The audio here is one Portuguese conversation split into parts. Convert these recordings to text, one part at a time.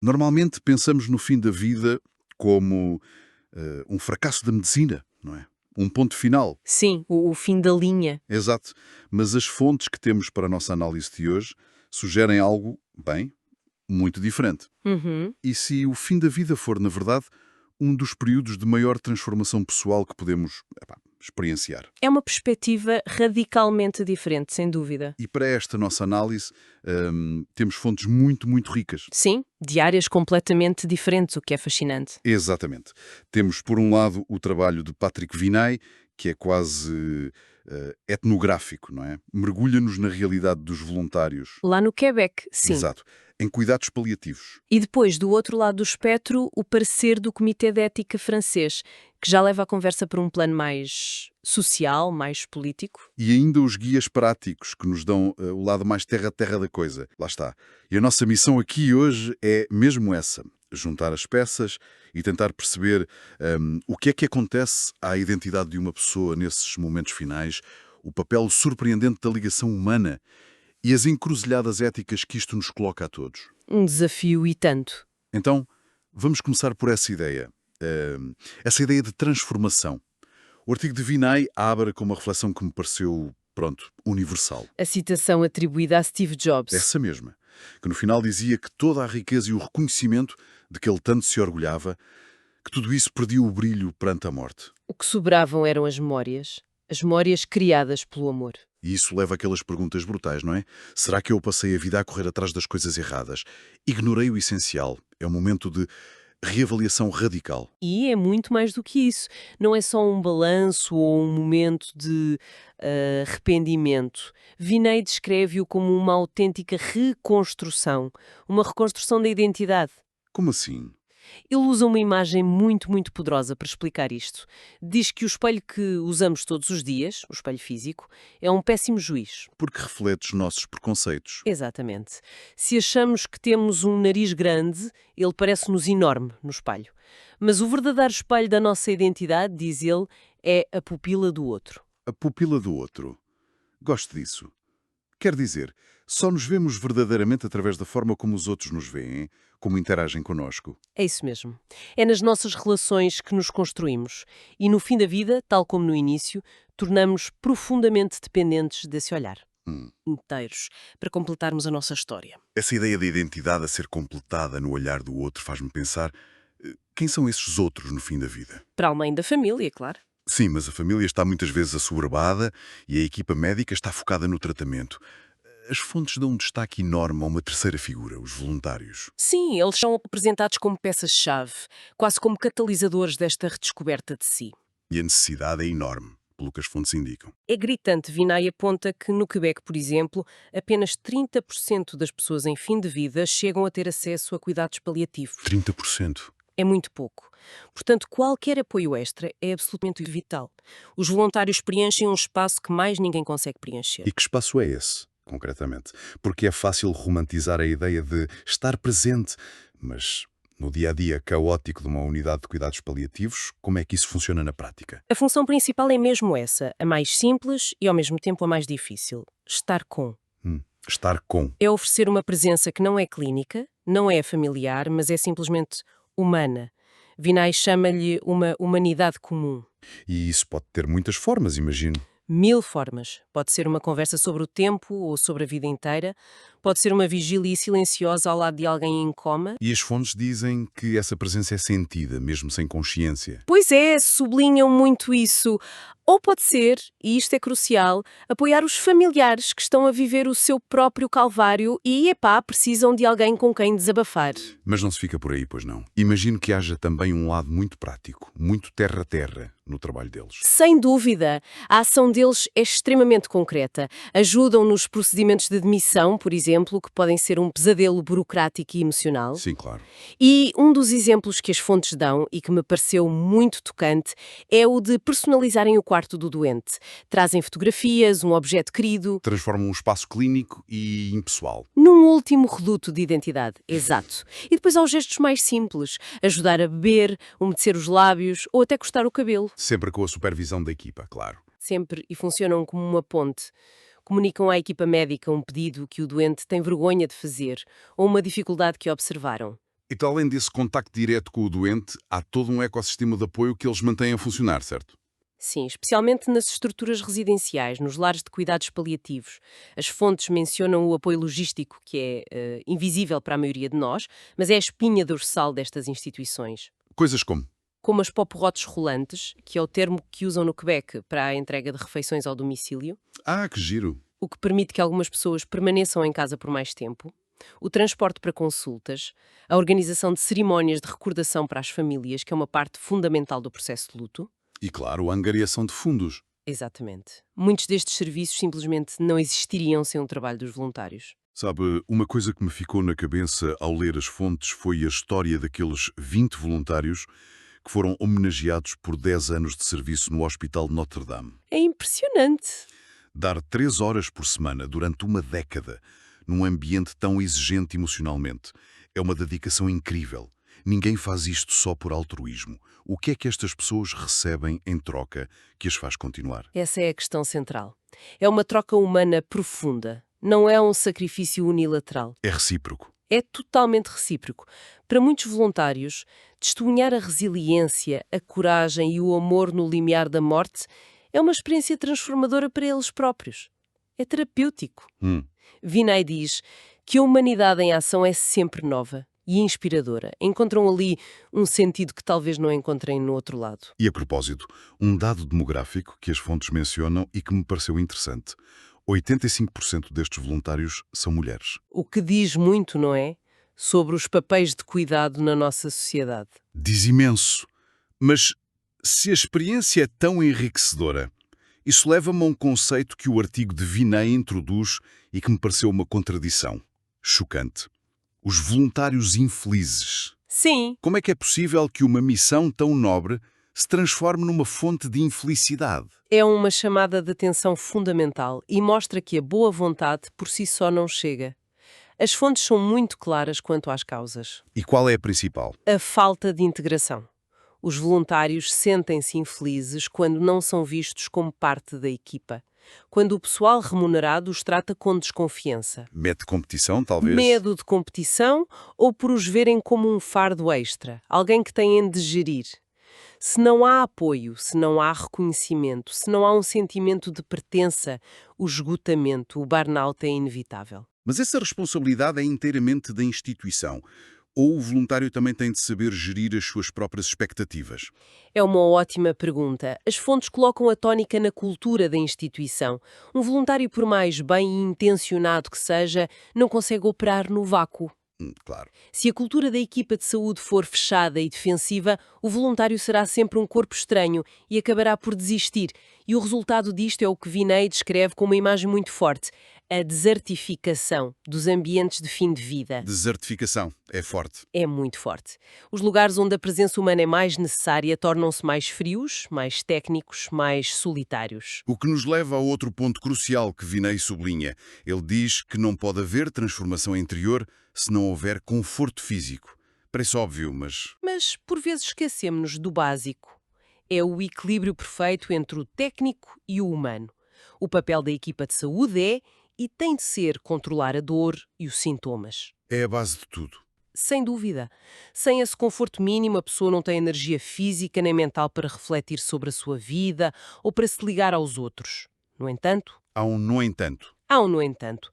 Normalmente pensamos no fim da vida como um fracasso da medicina, não é? Um ponto final. Sim, o fim da linha. Exato. Mas as fontes que temos para a nossa análise de hoje sugerem algo, bem, muito diferente. Uhum. E se o fim da vida for, na verdade, um dos períodos de maior transformação pessoal que podemos experienciar? É uma perspectiva radicalmente diferente, sem dúvida. E para esta nossa análise, temos fontes muito, muito ricas. Sim, de áreas completamente diferentes, o que é fascinante. Exatamente. Temos, por um lado, o trabalho de Patrick Vinay, que é quase etnográfico, não é? Mergulha-nos na realidade dos voluntários. Lá no Quebec, sim. Exato. Em cuidados paliativos. E depois, do outro lado do espectro, o parecer do Comitê de Ética francês, que já leva a conversa para um plano mais social, mais político. E ainda os guias práticos, que nos dão o lado mais terra-terra da coisa. Lá está. E a nossa missão aqui hoje é mesmo essa. Juntar as peças e tentar perceber o que é que acontece à identidade de uma pessoa nesses momentos finais, o papel surpreendente da ligação humana e as encruzilhadas éticas que isto nos coloca a todos. Um desafio e tanto. Então, vamos começar por essa ideia. Essa ideia de transformação. O artigo de Vinay abre com uma reflexão que me pareceu, pronto, universal. A citação atribuída a Steve Jobs. Essa mesma. Que no final dizia que toda a riqueza e o reconhecimento de que ele tanto se orgulhava, que tudo isso perdia o brilho perante a morte. O que sobravam eram as memórias criadas pelo amor. E isso leva àquelas perguntas brutais, não é? Será que eu passei a vida a correr atrás das coisas erradas? Ignorei o essencial. É um momento de reavaliação radical. E é muito mais do que isso. Não é só um balanço ou um momento de arrependimento. Vinay descreve-o como uma autêntica reconstrução. Uma reconstrução da identidade. Como assim? Ele usa uma imagem muito, muito poderosa para explicar isto. Diz que o espelho que usamos todos os dias, o espelho físico, é um péssimo juiz. Porque reflete os nossos preconceitos. Exatamente. Se achamos que temos um nariz grande, ele parece-nos enorme no espelho. Mas o verdadeiro espelho da nossa identidade, diz ele, é a pupila do outro. A pupila do outro. Gosto disso. Quer dizer, só nos vemos verdadeiramente através da forma como os outros nos veem, como interagem connosco. É isso mesmo. É nas nossas relações que nos construímos. E no fim da vida, tal como no início, tornamos profundamente dependentes desse olhar. Inteiros, para completarmos a nossa história. Essa ideia de identidade a ser completada no olhar do outro faz-me pensar quem são esses outros no fim da vida? Para além da família, claro. Sim, mas a família está muitas vezes assoberbada e a equipa médica está focada no tratamento. As fontes dão um destaque enorme a uma terceira figura, os voluntários. Sim, eles são apresentados como peças-chave, quase como catalisadores desta redescoberta de si. E a necessidade é enorme, pelo que as fontes indicam. É gritante. Vinay aponta que no Quebec, por exemplo, apenas 30% das pessoas em fim de vida chegam a ter acesso a cuidados paliativos. 30%. É muito pouco. Portanto, qualquer apoio extra é absolutamente vital. Os voluntários preenchem um espaço que mais ninguém consegue preencher. E que espaço é esse, concretamente? Porque é fácil romantizar a ideia de estar presente, mas no dia-a-dia caótico de uma unidade de cuidados paliativos, como é que isso funciona na prática? A função principal é mesmo essa, a mais simples e ao mesmo tempo a mais difícil. Estar com. Estar com. É oferecer uma presença que não é clínica, não é familiar, mas é simplesmente humana. Vinay chama-lhe uma humanidade comum. E isso pode ter muitas formas, imagino. 1000 formas. Pode ser uma conversa sobre o tempo ou sobre a vida inteira. Pode ser uma vigília silenciosa ao lado de alguém em coma. E as fontes dizem que essa presença é sentida, mesmo sem consciência. Pois é, sublinham muito isso. Ou pode ser, e isto é crucial, apoiar os familiares que estão a viver o seu próprio calvário e, precisam de alguém com quem desabafar. Mas não se fica por aí, pois não. Imagino que haja também um lado muito prático, muito terra-terra no trabalho deles. Sem dúvida. A ação deles é extremamente concreta. Ajudam nos procedimentos de demissão, por exemplo, que podem ser um pesadelo burocrático e emocional. Sim, claro. E um dos exemplos que as fontes dão, e que me pareceu muito tocante, é o de personalizarem o quarto do doente. Trazem fotografias, um objeto querido, Transformam um espaço clínico e impessoal. num último reduto de identidade. Exato. E depois há os gestos mais simples. Ajudar a beber, umedecer os lábios ou até cortar o cabelo. Sempre com a supervisão da equipa, claro. Sempre, e funcionam como uma ponte. Comunicam à equipa médica um pedido que o doente tem vergonha de fazer ou uma dificuldade que observaram. Então, além desse contacto direto com o doente, há todo um ecossistema de apoio que eles mantêm a funcionar, certo? Sim, especialmente nas estruturas residenciais, nos lares de cuidados paliativos. As fontes mencionam o apoio logístico, que é invisível para a maioria de nós, mas é a espinha dorsal destas instituições. Coisas como? Como as poporrotes rolantes, que é o termo que usam no Quebec para a entrega de refeições ao domicílio, Ah, que giro! o que permite que algumas pessoas permaneçam em casa por mais tempo, o transporte para consultas, a organização de cerimónias de recordação para as famílias, que é uma parte fundamental do processo de luto. E claro, a angariação de fundos. Exatamente. Muitos destes serviços simplesmente não existiriam sem o trabalho dos voluntários. Sabe, uma coisa que me ficou na cabeça ao ler as fontes foi a história daqueles 20 voluntários que foram homenageados por 10 anos de serviço no Hospital de Notre-Dame. É impressionante! Dar 3 horas por semana durante uma década, num ambiente tão exigente emocionalmente, é uma dedicação incrível. Ninguém faz isto só por altruísmo. O que é que estas pessoas recebem em troca que as faz continuar? Essa é a questão central. É uma troca humana profunda. Não é um sacrifício unilateral. É recíproco. É totalmente recíproco. Para muitos voluntários, testemunhar a resiliência, a coragem e o amor no limiar da morte é uma experiência transformadora para eles próprios. É terapêutico. Vinay diz que a humanidade em ação é sempre nova e inspiradora. Encontram ali um sentido que talvez não encontrem no outro lado. E a propósito, um dado demográfico que as fontes mencionam e que me pareceu interessante. 85% destes voluntários são mulheres. O que diz muito, não é? Sobre os papéis de cuidado na nossa sociedade. Diz imenso. Mas se a experiência é tão enriquecedora, isso leva-me a um conceito que o artigo de Vinay introduz e que me pareceu uma contradição. Chocante. Os voluntários infelizes. Sim, Como é que é possível que uma missão tão nobre se transforme numa fonte de infelicidade? é uma chamada de atenção fundamental e mostra que a boa vontade por si só não chega. As fontes são muito claras quanto às causas. E qual é a principal? A falta de integração. Os voluntários sentem-se infelizes quando não são vistos como parte da equipa. Quando o pessoal remunerado os trata com desconfiança. Mete competição, talvez? Medo de competição ou por os verem como um fardo extra, alguém que têm de gerir. Se não há apoio, se não há reconhecimento, se não há um sentimento de pertença, o esgotamento, o burnout é inevitável. Mas essa responsabilidade é inteiramente da instituição. Ou o voluntário também tem de saber gerir as suas próprias expectativas? É uma ótima pergunta. As fontes colocam a tónica na cultura da instituição. Um voluntário, por mais bem intencionado que seja, não consegue operar no vácuo. Claro. Se a cultura da equipa de saúde for fechada e defensiva, o voluntário será sempre um corpo estranho e acabará por desistir. E o resultado disto é o que Vinay descreve com uma imagem muito forte: a desertificação dos ambientes de fim de vida. Desertificação. É forte. É muito forte. Os lugares onde a presença humana é mais necessária tornam-se mais frios, mais técnicos, mais solitários. O que nos leva a outro ponto crucial que Vinay sublinha. Ele diz que não pode haver transformação interior se não houver conforto físico. Parece óbvio, mas... Mas, por vezes, esquecemos-nos do básico. É o equilíbrio perfeito entre o técnico e o humano. O papel da equipa de saúde é, e tem de ser, controlar a dor e os sintomas. É a base de tudo. Sem dúvida. Sem esse conforto mínimo, a pessoa não tem energia física nem mental para refletir sobre a sua vida ou para se ligar aos outros. No entanto, Há um no entanto. há um no entanto.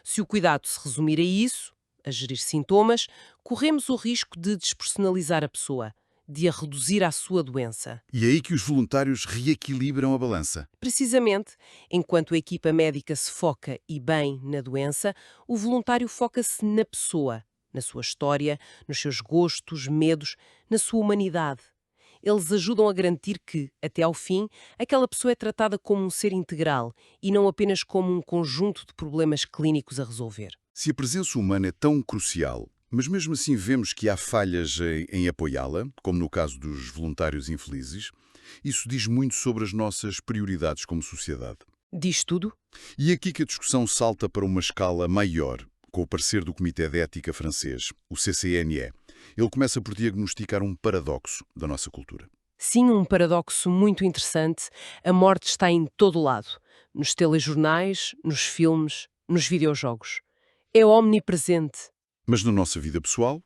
Se o cuidado se resumir a isso, a gerir sintomas, corremos o risco de despersonalizar a pessoa, de a reduzir à sua doença. E é aí que os voluntários reequilibram a balança. Precisamente, enquanto a equipa médica se foca, e bem, na doença, o voluntário foca-se na pessoa, na sua história, nos seus gostos, medos, na sua humanidade. Eles ajudam a garantir que, até ao fim, aquela pessoa é tratada como um ser integral e não apenas como um conjunto de problemas clínicos a resolver. Se a presença humana é tão crucial, mas mesmo assim vemos que há falhas em apoiá-la, como no caso dos voluntários infelizes, isso diz muito sobre as nossas prioridades como sociedade. Diz tudo? E aqui que a discussão salta para uma escala maior, com o parecer do Comitê de Ética francês, o CCNE. Ele começa por diagnosticar um paradoxo da nossa cultura. Sim, um paradoxo muito interessante. A morte está em todo o lado. Nos telejornais, nos filmes, nos videojogos. É omnipresente. Mas na nossa vida pessoal,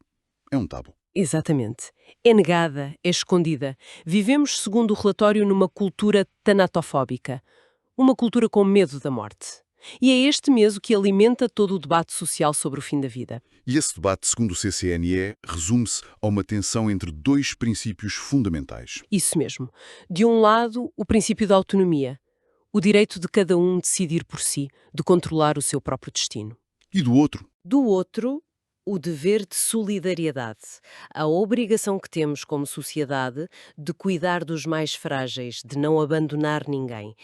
É um tabu. Exatamente. É negada, é escondida. Vivemos, segundo o relatório, numa cultura tanatofóbica. Uma cultura com medo da morte. E é este medo que alimenta todo o debate social sobre o fim da vida. E esse debate, segundo o CCNE, resume-se a uma tensão entre dois princípios fundamentais. Isso mesmo. De um lado, o princípio da autonomia. O direito de cada um decidir por si, de controlar o seu próprio destino. E do outro, Do outro, o dever de solidariedade, a obrigação que temos como sociedade de cuidar dos mais frágeis, de não abandonar ninguém.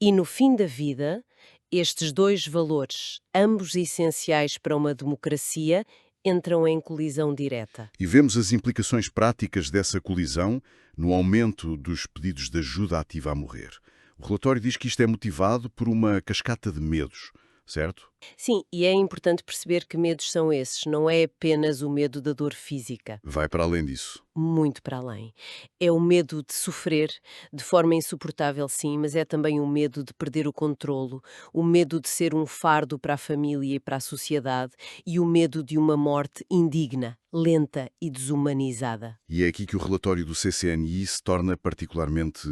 E no fim da vida, estes dois valores, ambos essenciais para uma democracia, entram em colisão direta. e vemos as implicações práticas dessa colisão no aumento dos pedidos de ajuda ativa a morrer. O relatório diz que isto é motivado por uma cascata de medos, certo? Sim, e é importante perceber que medos são esses, não é apenas o medo da dor física. Vai para além disso. Muito para além. É o medo de sofrer de forma insuportável, sim, mas é também o medo de perder o controlo, o medo de ser um fardo para a família e para a sociedade e o medo de uma morte indigna, lenta e desumanizada. E é aqui que o relatório do CCNI se torna particularmente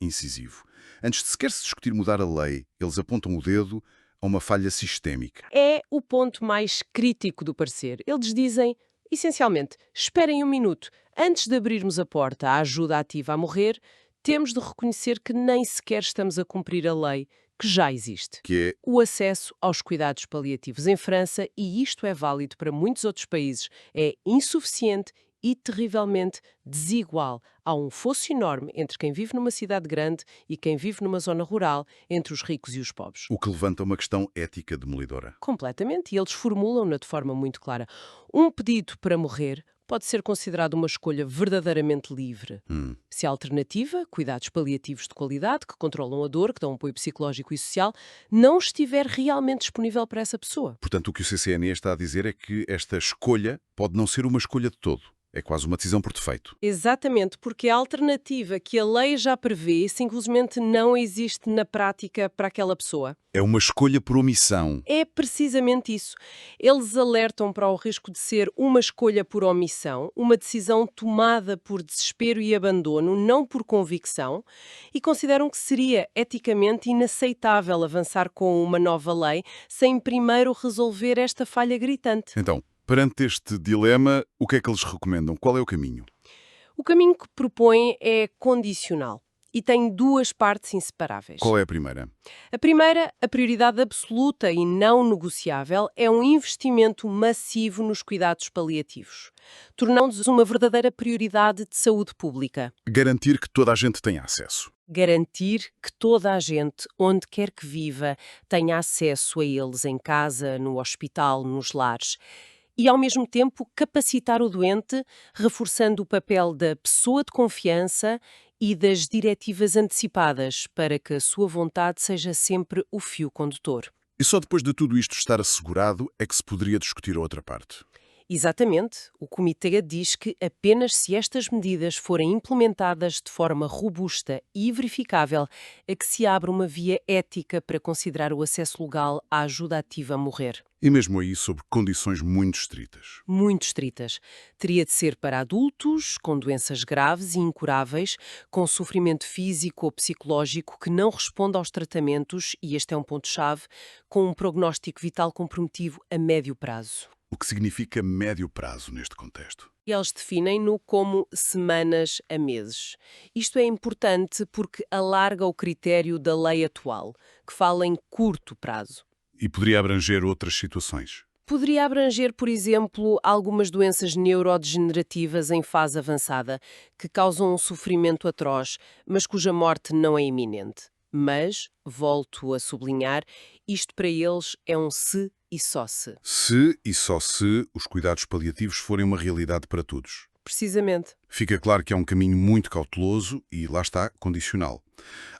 incisivo. Antes de sequer se discutir mudar a lei, eles apontam o dedo a uma falha sistémica. É o ponto mais crítico do parecer. Eles dizem, essencialmente, esperem um minuto. Antes de abrirmos a porta à ajuda ativa a morrer, temos de reconhecer que nem sequer estamos a cumprir a lei que já existe. Que é, O acesso aos cuidados paliativos em França, e isto é válido para muitos outros países, é insuficiente e terrivelmente desigual. Há um fosso enorme entre quem vive numa cidade grande e quem vive numa zona rural, entre os ricos e os pobres. o que levanta uma questão ética demolidora. Completamente, e eles formulam-na de forma muito clara. Um pedido para morrer pode ser considerado uma escolha verdadeiramente livre. Se a alternativa, cuidados paliativos de qualidade, que controlam a dor, que dão apoio psicológico e social, não estiver realmente disponível para essa pessoa. Portanto, o que o CCNE está a dizer é que esta escolha pode não ser uma escolha de todo. É quase uma decisão por defeito. Exatamente, porque a alternativa que a lei já prevê simplesmente não existe na prática para aquela pessoa. É uma escolha por omissão. É precisamente isso. Eles alertam para o risco de ser uma escolha por omissão, uma decisão tomada por desespero e abandono, não por convicção, e consideram que seria eticamente inaceitável avançar com uma nova lei sem primeiro resolver esta falha gritante. Então, perante este dilema, o que é que eles recomendam? Qual é o caminho? O caminho que propõem é condicional e tem duas partes inseparáveis. Qual é a primeira? A primeira, a prioridade absoluta e não negociável, é um investimento massivo nos cuidados paliativos, tornando-os uma verdadeira prioridade de saúde pública. Garantir que toda a gente tenha acesso. Garantir que toda a gente, onde quer que viva, tenha acesso a eles em casa, no hospital, nos lares. E, ao mesmo tempo, capacitar o doente, reforçando o papel da pessoa de confiança e das diretivas antecipadas para que a sua vontade seja sempre o fio condutor. E só depois de tudo isto estar assegurado é que se poderia discutir a outra parte. Exatamente. O Comitê diz que apenas se estas medidas forem implementadas de forma robusta e verificável é que se abre uma via ética para considerar o acesso legal à ajuda ativa a morrer. E mesmo aí sob condições muito estritas. Muito estritas. Teria de ser para adultos, com doenças graves e incuráveis, com sofrimento físico ou psicológico que não responda aos tratamentos, e este é um ponto-chave, com um prognóstico vital comprometido a médio prazo. O que significa médio prazo neste contexto. E eles definem-no como semanas a meses. Isto é importante porque alarga o critério da lei atual, que fala em curto prazo. E poderia abranger outras situações. Poderia abranger, por exemplo, algumas doenças neurodegenerativas em fase avançada, que causam um sofrimento atroz, mas cuja morte não é iminente. Mas, volto a sublinhar, isto para eles é um se e só se. Se e só se os cuidados paliativos forem uma realidade para todos. Precisamente. Fica claro que é um caminho muito cauteloso e, lá está, condicional.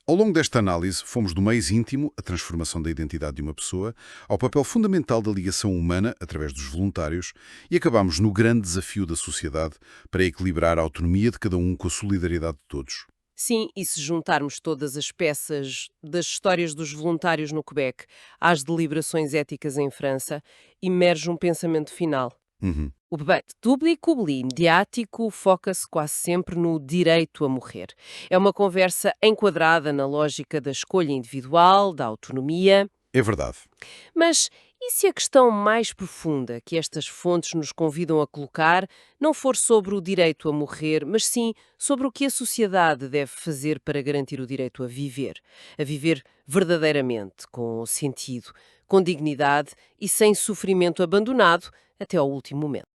Ao longo desta análise, fomos do mais íntimo, a transformação da identidade de uma pessoa, ao papel fundamental da ligação humana, através dos voluntários, e acabámos no grande desafio da sociedade para equilibrar a autonomia de cada um com a solidariedade de todos. Sim, e se juntarmos todas as peças das histórias dos voluntários no Quebec às deliberações éticas em França, emerge um pensamento final. Uhum. O debate público mediático foca-se quase sempre no direito a morrer. É uma conversa enquadrada na lógica da escolha individual, da autonomia. É verdade. Mas e se a questão mais profunda que estas fontes nos convidam a colocar não for sobre o direito a morrer, mas sim sobre o que a sociedade deve fazer para garantir o direito a viver verdadeiramente, com sentido, com dignidade e sem sofrimento abandonado até ao último momento?